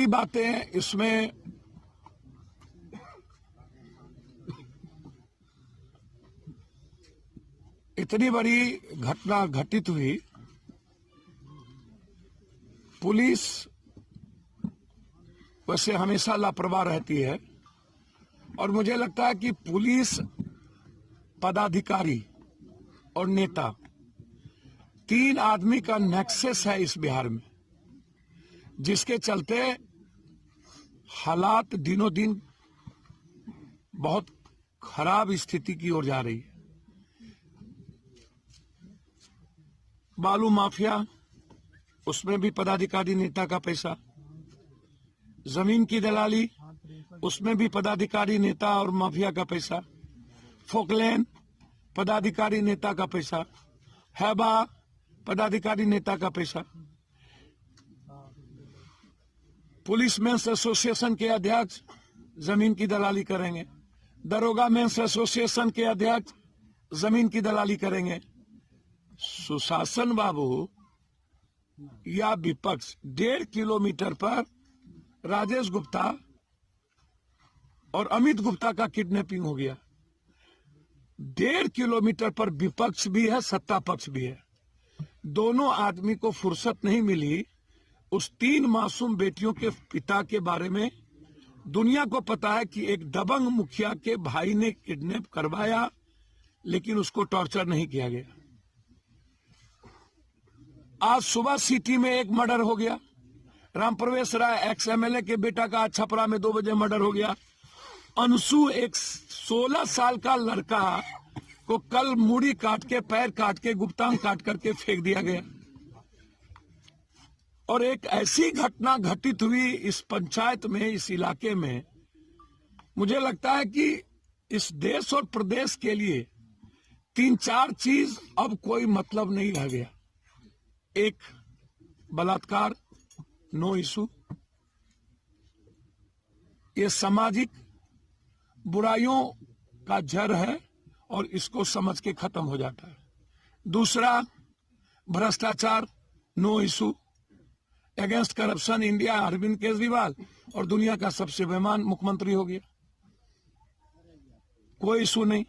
बातें इसमें इतनी बड़ी घटना घटित हुई। पुलिस वैसे हमेशा लापरवाह रहती है और मुझे लगता है कि पुलिस पदाधिकारी और नेता, तीन आदमी का नेक्सस है इस बिहार में, जिसके चलते हालात दिनों दिन बहुत खराब स्थिति की ओर जा रही है। बालू माफिया, उसमें भी पदाधिकारी नेता का पैसा। जमीन की दलाली, उसमें भी पदाधिकारी नेता और माफिया का पैसा। फोकलैंड, पदाधिकारी नेता का पैसा। हैबा, पदाधिकारी नेता का पैसा। पुलिस मेंस एसोसिएशन के अध्यक्ष जमीन की दलाली करेंगे। दरोगा मेंस एसोसिएशन के अध्यक्ष जमीन की दलाली करेंगे। सुशासन बाबू या विपक्ष, 1.5 किलोमीटर पर राजेश गुप्ता और अमित गुप्ता का किडनैपिंग हो गया। 1.5 किलोमीटर पर विपक्ष भी है, सत्ता पक्ष भी है। दोनों आदमी को फुर्सत नहीं मिली उस 3 मासूम बेटियों के पिता के बारे में। दुनिया को पता है कि एक दबंग मुखिया के भाई ने किडनैप करवाया, लेकिन उसको टॉर्चर नहीं किया गया। आज सुबह सिटी में एक मर्डर हो गया। रामप्रवेश राय एक्स एमएलए के बेटा का आज छपरा में 2 बजे मर्डर हो गया। अंशु, एक 16 साल का लड़का को कल मूड़ी काट के, पैर काट के, गुप्तांग काट करके फेंक दिया गया। और एक ऐसी घटना घटित हुई इस पंचायत में, इस इलाके में। मुझे लगता है कि इस देश और प्रदेश के लिए 3-4 चीज अब कोई मतलब नहीं रह गया। एक, बलात्कार, नो इशू। ये सामाजिक बुराइयों का जड़ है और इसको समझ के खत्म हो जाता है। दूसरा, भ्रष्टाचार, no issue. Against corruption India, Arvind Kejriwal, और दुनिया का सबसे बेईमान मुख्यमंत्री हो गया, कोई इशू नहीं।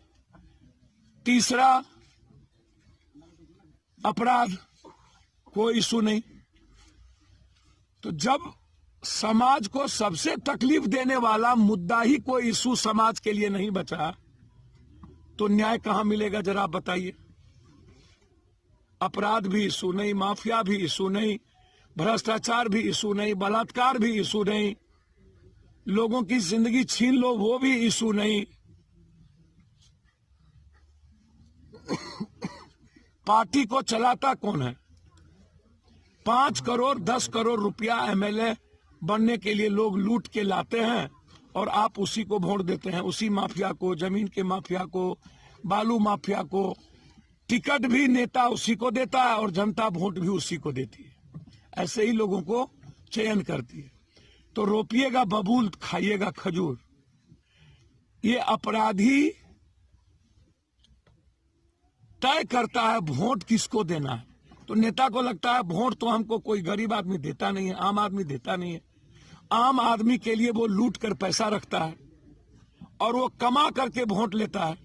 तीसरा, अपराध, कोई इशू नहीं। तो जब समाज को सबसे तकलीफ देने वाला मुद्दा ही कोई इशू समाज के लिए नहीं बचा, तो न्याय कहां मिलेगा जरा आप बताइए। अपराध भी इशू नहीं, माफिया भी इशू नहीं, भ्रष्टाचार भी इशू नहीं, बलात्कार भी इशू नहीं, लोगों की जिंदगी छीन लो वो भी इशू नहीं। पार्टी को चलाता कौन है? 5 करोड़ 10 करोड़ रुपया एमएलए बनने के लिए लोग लूट के लाते हैं और आप उसी को वोट देते हैं, उसी माफिया को, जमीन के माफिया को, बालू माफिया को। टिकट भी नेता उसी को देता है और जनता वोट भी उसी को देती है। ऐसे ही लोगों को चयन करती है। तो रोपिएगा बबूल, खाइएगा खजूर। ये अपराधी तय करता है वोट किसको देना है। तो नेता को लगता है वोट तो हमको कोई गरीब आदमी देता नहीं है, आम आदमी देता नहीं है। आम आदमी के लिए वो लूट कर पैसा रखता है और वो कमा करके वोट लेता है।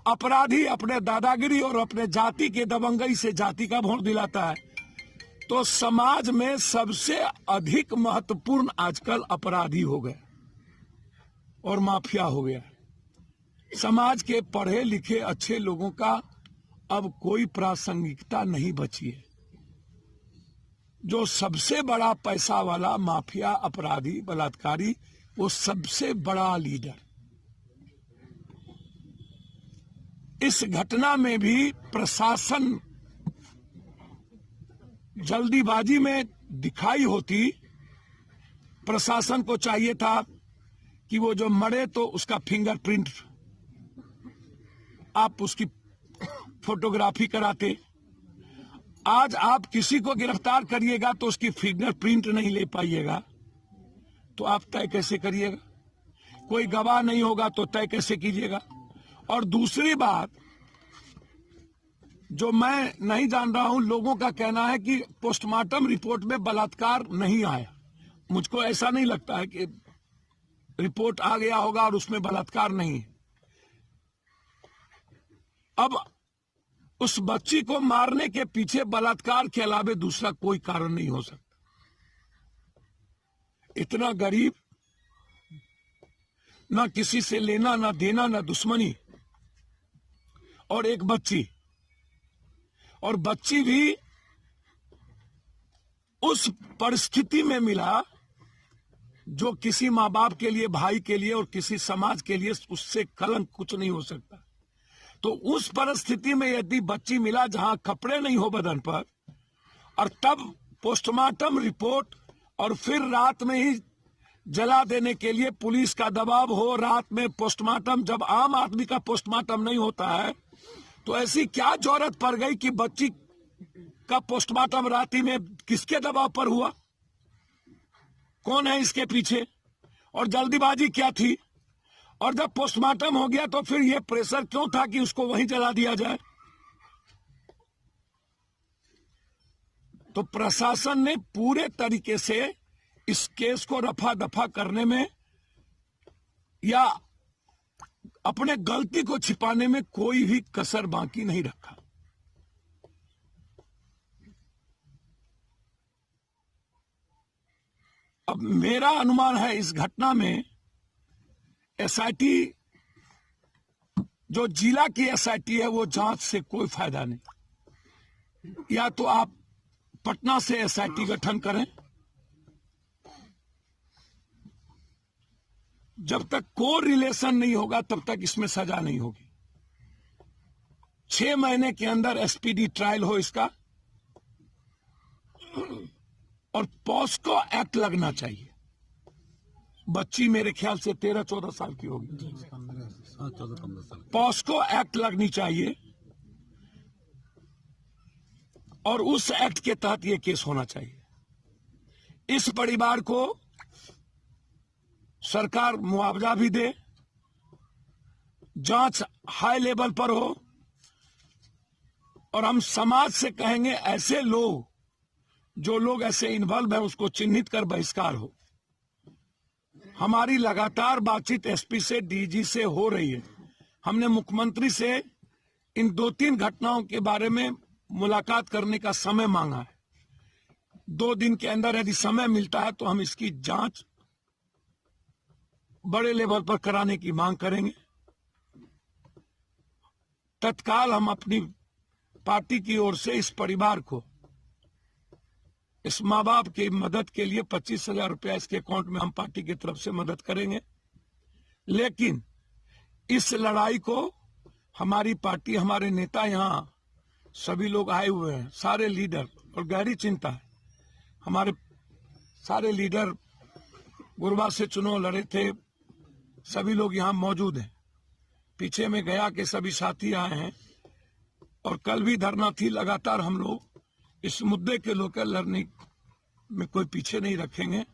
अपराधी अपने दादागिरी और अपने जाति के दबंगई से जाति का वोट दिलाता है। तो समाज में सबसे अधिक महत्वपूर्ण आजकल अपराधी हो गए और माफिया हो गया। समाज के पढ़े लिखे अच्छे लोगों का अब कोई प्रासंगिकता नहीं बची है। जो सबसे बड़ा पैसा वाला माफिया, अपराधी, बलात्कारी, वो सबसे बड़ा लीडर। इस घटना में भी प्रशासन जल्दीबाजी में दिखाई होती। प्रशासन को चाहिए था कि वो जो मरे तो उसका फिंगरप्रिंट, आप उसकी फोटोग्राफी कराते। आज आप किसी को गिरफ्तार करिएगा तो उसकी फिंगरप्रिंट नहीं ले पाइएगा, तो आप तय कैसे करिएगा? कोई गवाह नहीं होगा तो तय कैसे कीजिएगा? और दूसरी बात जो मैं नहीं जान रहा हूं, लोगों का कहना है कि पोस्टमार्टम रिपोर्ट में बलात्कार नहीं आया। मुझको ऐसा नहीं लगता है कि रिपोर्ट आ गया होगा और उसमें बलात्कार नहीं है। अब उस बच्ची को मारने के पीछे बलात्कार के अलावा दूसरा कोई कारण नहीं हो सकता। इतना गरीब, ना किसी से लेना ना देना ना दुश्मनी, और एक बच्ची, और बच्ची भी उस परिस्थिति में मिला जो किसी माँ बाप के लिए, भाई के लिए और किसी समाज के लिए उससे कलंक कुछ नहीं हो सकता। तो उस परिस्थिति में यदि बच्ची मिला जहां कपड़े नहीं हो बदन पर, और तब पोस्टमार्टम रिपोर्ट, और फिर रात में ही जला देने के लिए पुलिस का दबाव हो, रात में पोस्टमार्टम, जब आम आदमी का पोस्टमार्टम नहीं होता है, तो ऐसी क्या जरूरत पड़ गई कि बच्ची का पोस्टमार्टम रात्रि में किसके दबाव पर हुआ? कौन है इसके पीछे? और जल्दीबाजी क्या थी? और जब पोस्टमार्टम हो गया तो फिर यह प्रेशर क्यों था कि उसको वहीं जला दिया जाए? तो प्रशासन ने पूरे तरीके से इस केस को रफा दफा करने में या अपने गलती को छिपाने में कोई भी कसर बाकी नहीं रखा। अब मेरा अनुमान है इस घटना में एसआईटी, जो जिला की एसआईटी है, वो जांच से कोई फायदा नहीं। या तो आप पटना से एसआईटी गठन करें, जब तक कोई रिलेशन नहीं होगा तब तक इसमें सजा नहीं होगी। 6 महीने के अंदर एसपीडी ट्रायल हो इसका, और पॉस्को एक्ट लगना चाहिए। बच्ची मेरे ख्याल से 13-14 साल की होगी, 14-15 साल। पॉस्को एक्ट लगनी चाहिए और उस एक्ट के तहत यह केस होना चाहिए। इस परिवार को सरकार मुआवजा भी दे, जांच हाई लेवल पर हो, और हम समाज से कहेंगे ऐसे लोग, जो लोग ऐसे इन्वॉल्व है, उसको चिन्हित कर बहिष्कार हो। हमारी लगातार बातचीत एसपी से, डीजी से हो रही है। हमने मुख्यमंत्री से इन 2-3 घटनाओं के बारे में मुलाकात करने का समय मांगा है। 2 दिन के अंदर यदि समय मिलता है तो हम इसकी जांच बड़े लेवल पर कराने की मांग करेंगे। तत्काल हम अपनी पार्टी की ओर से इस परिवार को, इस माँ बाप की मदद के लिए 25,000 रुपया इसके अकाउंट में हम पार्टी की तरफ से मदद करेंगे। लेकिन इस लड़ाई को हमारी पार्टी, हमारे नेता, यहाँ सभी लोग आए हुए हैं, सारे लीडर, और गहरी चिंता है। हमारे सारे लीडर गुरबा से चुनाव लड़े थे, सभी लोग यहाँ मौजूद हैं। पीछे में गया के सभी साथी आए हैं, और कल भी धरना थी। लगातार हम लोग इस मुद्दे के लेकर लड़ने में कोई पीछे नहीं रखेंगे।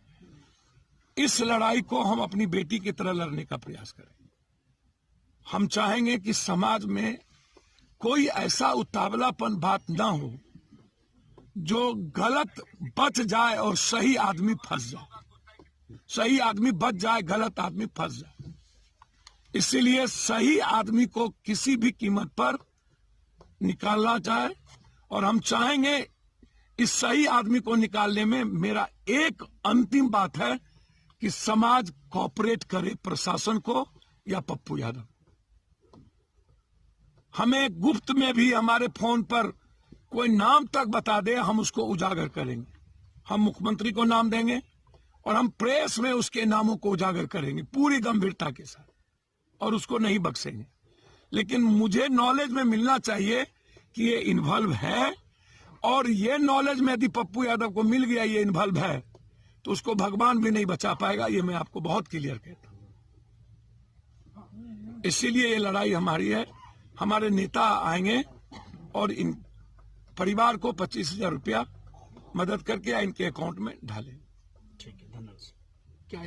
इस लड़ाई को हम अपनी बेटी की तरह लड़ने का प्रयास करेंगे। हम चाहेंगे कि समाज में कोई ऐसा उतावलापन बात ना हो जो गलत बच जाए और सही आदमी फंस जाए। सही आदमी बच जाए, गलत आदमी फंस जाए। इसीलिए सही आदमी को किसी भी कीमत पर निकालना चाहे, और हम चाहेंगे इस सही आदमी को निकालने में मेरा एक अंतिम बात है कि समाज कोऑपरेट करे प्रशासन को या पप्पू यादव। हमें गुप्त में भी हमारे फोन पर कोई नाम तक बता दे, हम उसको उजागर करेंगे। हम मुख्यमंत्री को नाम देंगे और हम प्रेस में उसके नामों को उजागर करेंगे पूरी गंभीरता के साथ, और उसको नहीं बख्शेंगे। लेकिन मुझे नॉलेज में मिलना चाहिए कि ये इन्वॉल्व है, और ये नॉलेज में यदि पप्पू यादव को मिल गया ये इन्वॉल्व है, तो उसको भगवान भी नहीं बचा पाएगा। ये मैं आपको बहुत क्लियर कहता हूं। इसीलिए ये लड़ाई हमारी है। हमारे नेता आएंगे और इन परिवार को 25,000 रुपया मदद करके इनके अकाउंट में डालें। ठीक है, धन्यवाद। क्या